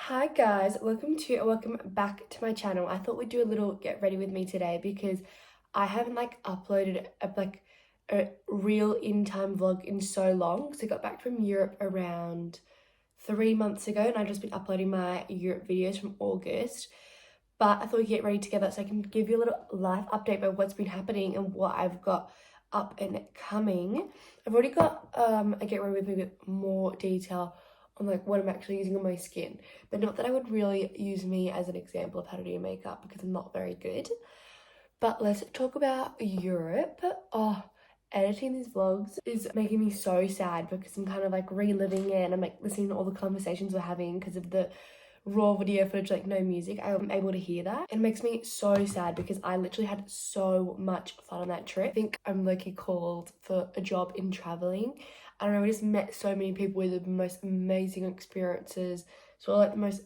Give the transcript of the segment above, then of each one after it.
Hi guys, welcome back to my channel. I thought we'd do a little get ready with me today because I haven't uploaded a real in time vlog in so long. So I got back from Europe around 3 months ago and I've just been uploading my Europe videos from August. But I thought we'd get ready together so I can give you a little life update about what's been happening and what I've got up and coming. I've already got a get ready with me with more detail on what I'm actually using on my skin, but not that I would really use me as an example of how to do makeup because I'm not very good. But let's talk about Europe. Oh, editing these vlogs is making me so sad because I'm kind of reliving it and I'm listening to all the conversations we're having because of the raw video footage, no music. I'm able to hear that. It makes me so sad because I literally had so much fun on that trip. I think I'm lucky called for a job in traveling. I don't know, we just met so many people with the most amazing experiences. So the most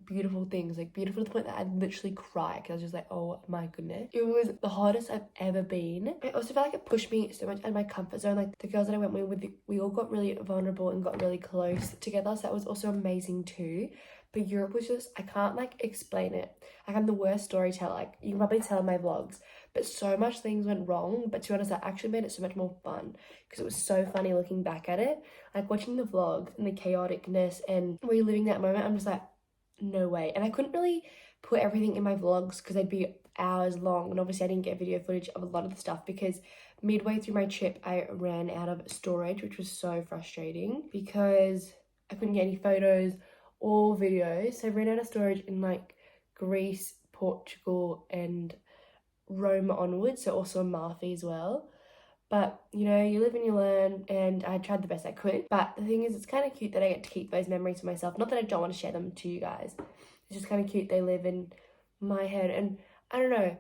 beautiful things, beautiful to the point that I'd literally cry because I was just like, oh my goodness. It was the hardest I've ever been. I also felt like it pushed me so much out of my comfort zone. The girls that I went with, we all got really vulnerable and got really close together. So that was also amazing too. But Europe was just, I can't explain it. I'm the worst storyteller. You can probably tell in my vlogs, but so much things went wrong. But to be honest, that actually made it so much more fun because it was so funny looking back at it. Watching the vlogs and the chaoticness and reliving that moment, I'm just like, no way. And I couldn't really put everything in my vlogs because they'd be hours long. And obviously I didn't get video footage of a lot of the stuff because midway through my trip, I ran out of storage, which was so frustrating because I couldn't get any photos or videos. So I ran out of storage in Greece, Portugal and Rome onwards, so also Amalfi as well. But you know, you live and you learn, and I tried the best I could. But the thing is, it's kind of cute that I get to keep those memories for myself. Not that I don't want to share them to you guys. It's just kind of cute they live in my head. And I don't know,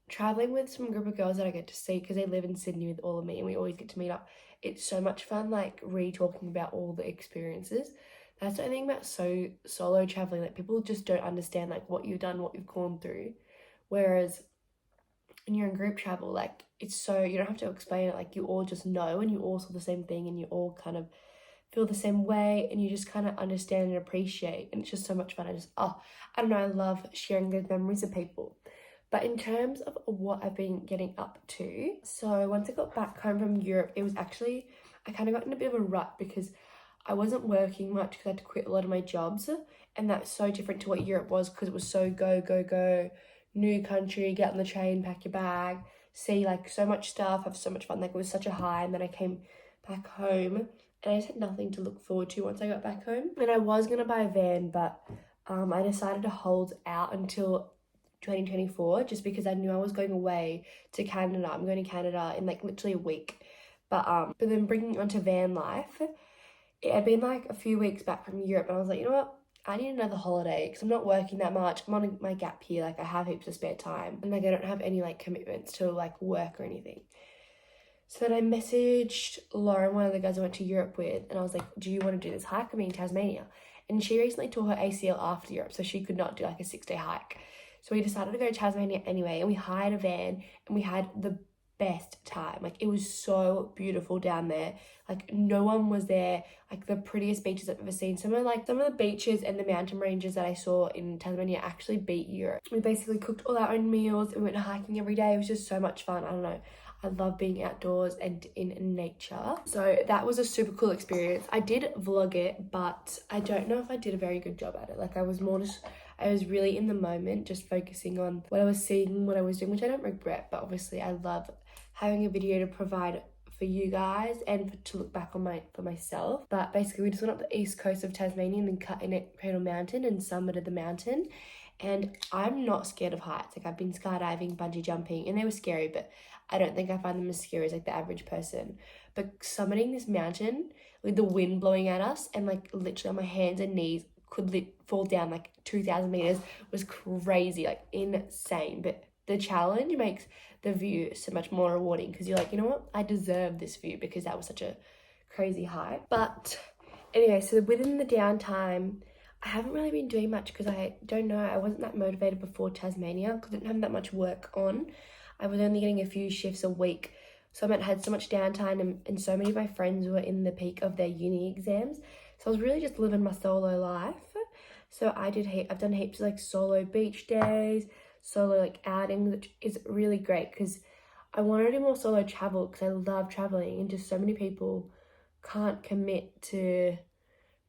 traveling with some group of girls that I get to see because they live in Sydney with all of me and we always get to meet up. It's so much fun re-talking about all the experiences. That's the only thing about solo traveling, people just don't understand what you've done, what you've gone through. Whereas when you're in group travel, it's so, you don't have to explain it, you all just know and you all saw the same thing and you all kind of feel the same way and you just kind of understand and appreciate, and it's just so much fun. I don't know, I love sharing those memories with people. But in terms of what I've been getting up to, so once I got back home from Europe, it was actually, I kind of got in a bit of a rut because I wasn't working much because I had to quit a lot of my jobs, and that's so different to what Europe was because it was so go, go, go, new country, get on the train, pack your bag, see so much stuff, have so much fun. It was such a high, and then I came back home and I just had nothing to look forward to once I got back home. And I was gonna buy a van, but I decided to hold out until 2024 just because I knew I was going away to Canada. I'm going to Canada in literally a week. But then bringing it onto van life, it had been a few weeks back from Europe and I was like, you know what? I need another holiday because I'm not working that much. I'm on my gap year. I have heaps of spare time and I don't have any commitments to work or anything. So then I messaged Lauren, one of the guys I went to Europe with, and I was like, do you want to do this hike? I'm in Tasmania. And she recently tore her ACL after Europe, so she could not do a 6-day hike. So we decided to go to Tasmania anyway, and we hired a van and we had the best time. It was so beautiful down there. No one was there. The prettiest beaches I've ever seen. Some of the beaches and the mountain ranges that I saw in Tasmania actually beat Europe. We basically cooked all our own meals and we went hiking every day. It was just so much fun. I don't know, I love being outdoors and in nature. So that was a super cool experience. I did vlog it, but I don't know if I did a very good job at it. I was really in the moment, just focusing on what I was seeing, what I was doing, which I don't regret, but obviously I love having a video to provide for you guys and to look back on for myself. But basically we just went up the east coast of Tasmania and then cut in at Cradle Mountain and summited the mountain. And I'm not scared of heights. I've been skydiving, bungee jumping, and they were scary, but I don't think I find them as scary as the average person. But summiting this mountain with the wind blowing at us and literally on my hands and knees could fall down 2,000 meters was crazy, insane. But the challenge makes the view so much more rewarding because you're you know what, I deserve this view because that was such a crazy high. But anyway, so within the downtime, I haven't really been doing much because I don't know, I wasn't that motivated before Tasmania because I didn't have that much work on. I was only getting a few shifts a week. So I had so much downtime and so many of my friends were in the peak of their uni exams. So I was really just living my solo life. So I've done heaps of like solo beach days, solo like outings, which is really great because I want to do more solo travel because I love traveling, and just so many people can't commit to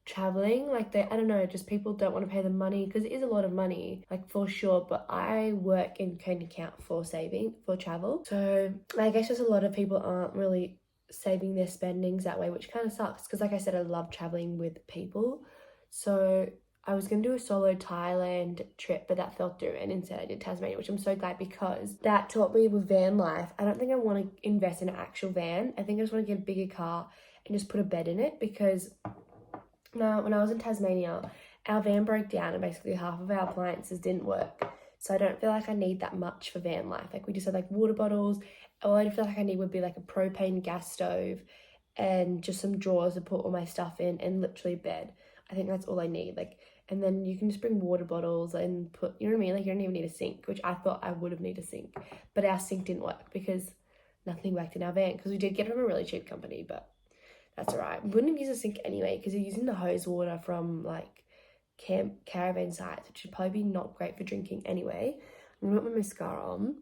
traveling. Like I don't know, just people don't want to pay the money because it is a lot of money, like for sure. But I work and can account for saving for travel. So I guess just a lot of people aren't really saving their spendings that way, which kind of sucks because like I said, I love traveling with people. So I was going to do a solo Thailand trip, but that fell through, and instead I did Tasmania, which I'm so glad because that taught me with van life. I don't think I want to invest in an actual van. I think I just want to get a bigger car and just put a bed in it because now when I was in Tasmania, our van broke down and basically half of our appliances didn't work. So I don't feel like I need that much for van life. Like we just had like water bottles. All I feel like I need would be like a propane gas stove and just some drawers to put all my stuff in and literally a bed. I think that's all I need. Like, and then you can just bring water bottles and put, you know what I mean? Like you don't even need a sink, which I thought I would have needed a sink. But our sink didn't work because nothing worked in our van because we did get it from a really cheap company, but that's all right. We wouldn't have used a sink anyway because you're using the hose water from like caravan sites, which should probably be not great for drinking anyway. I'm gonna put my mascara on.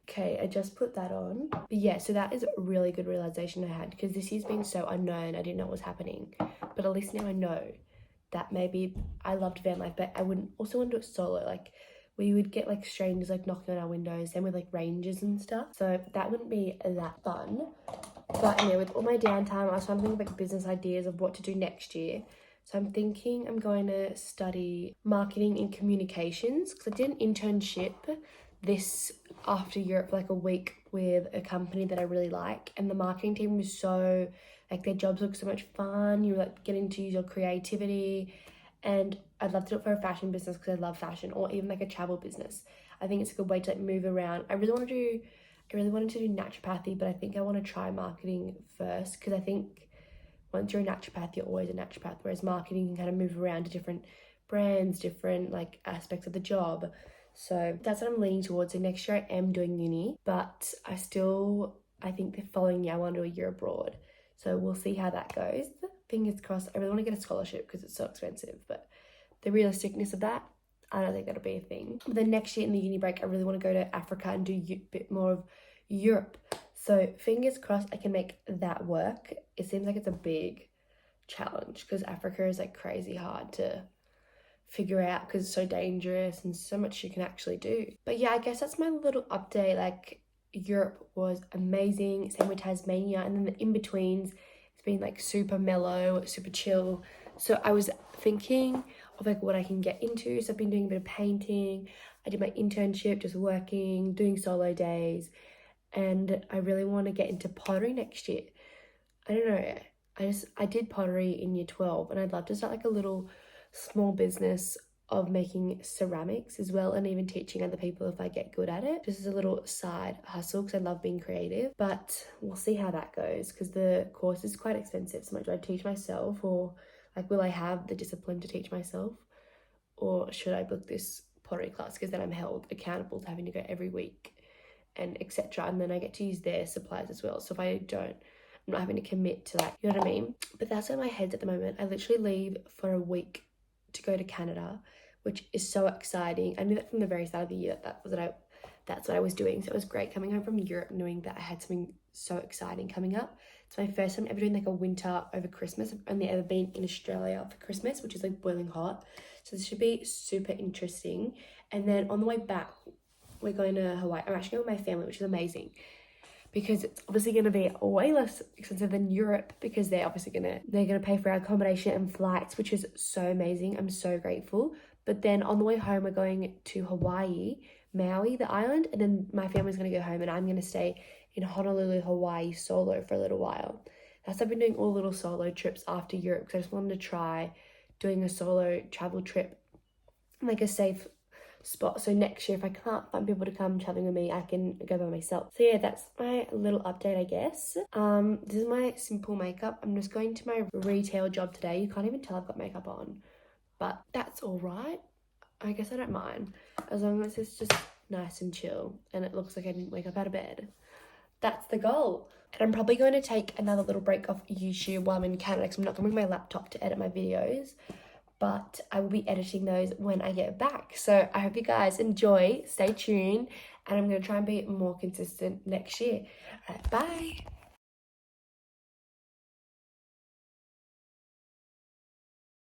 Okay, I just put that on. But yeah, so that is a really good realization I had because this year's been so unknown. I didn't know what was happening. But at least now I know that maybe I loved van life, but I wouldn't also want to do it solo. Like we would get like strangers like knocking on our windows and with like rangers and stuff. So that wouldn't be that fun. But anyway, with all my downtime, I was trying to think of like business ideas of what to do next year. So I'm thinking I'm going to study marketing and communications because I did an internship this after Europe for like a week with a company that I really like, and the marketing team was so like their jobs look so much fun. You're like getting to use your creativity, and I'd love to do it for a fashion business because I love fashion, or even like a travel business. I think it's a good way to like move around. I really wanted to do naturopathy, but I think I want to try marketing first because I think once you're a naturopath, you're always a naturopath, whereas marketing can kind of move around to different brands, different like aspects of the job. So that's what I'm leaning towards. So next year I am doing uni, but I think the following year I want to do a year abroad. So we'll see how that goes. Fingers crossed. I really want to get a scholarship because it's so expensive, but the realisticness of that, I don't think that'll be a thing. But then next year in the uni break, I really want to go to Africa and do a bit more of Europe. So fingers crossed I can make that work. It seems like it's a big challenge because Africa is like crazy hard to figure out because it's so dangerous and so much you can actually do. But yeah, I guess that's my little update. Like Europe was amazing, same with Tasmania, and then the in-betweens, it's been like super mellow, super chill. So I was thinking of like what I can get into. So I've been doing a bit of painting. I did my internship, just working, doing solo days, and I really want to get into pottery next year. I don't know. I did pottery in year 12, and I'd love to start like a little small business of making ceramics as well, and even teaching other people if I get good at it, just as a little side hustle because I love being creative. But we'll see how that goes because the course is quite expensive. So do I teach myself, or like will I have the discipline to teach myself, or should I book this pottery class because then I'm held accountable to having to go every week and etc. And then I get to use their supplies as well. So if I don't, I'm not having to commit to that, you know what I mean? But that's where my head's at the moment. I literally leave for a week to go to Canada, which is so exciting. I knew that from the very start of the year that's what I was doing. So it was great coming home from Europe knowing that I had something so exciting coming up. It's my first time ever doing like a winter over Christmas. I've only ever been in Australia for Christmas, which is like boiling hot. So this should be super interesting. And then on the way back, we're going to Hawaii. I'm actually going with my family, which is amazing because it's obviously going to be way less expensive than Europe because they're gonna pay for our accommodation and flights, which is so amazing. I'm so grateful. But then on the way home, we're going to Hawaii, Maui, the island, and then my family's gonna go home and I'm gonna stay in Honolulu, Hawaii solo for a little while. I've been doing all little solo trips after Europe because I just wanted to try doing a solo travel trip in like a safe spot. So next year, if I can't find people to come traveling with me, I can go by myself. So yeah, that's my little update, I guess. This is my simple makeup. I'm just going to my retail job today. You can't even tell I've got makeup on, but that's all right. I guess I don't mind as long as it's just nice and chill and it looks like I didn't wake up out of bed. That's the goal. And I'm probably going to take another little break off YouTube while I'm in Canada because I'm not going to bring my laptop to edit my videos. but I will be editing those when I get back. So I hope you guys enjoy, stay tuned, and I'm going to try and be more consistent next year. Bye!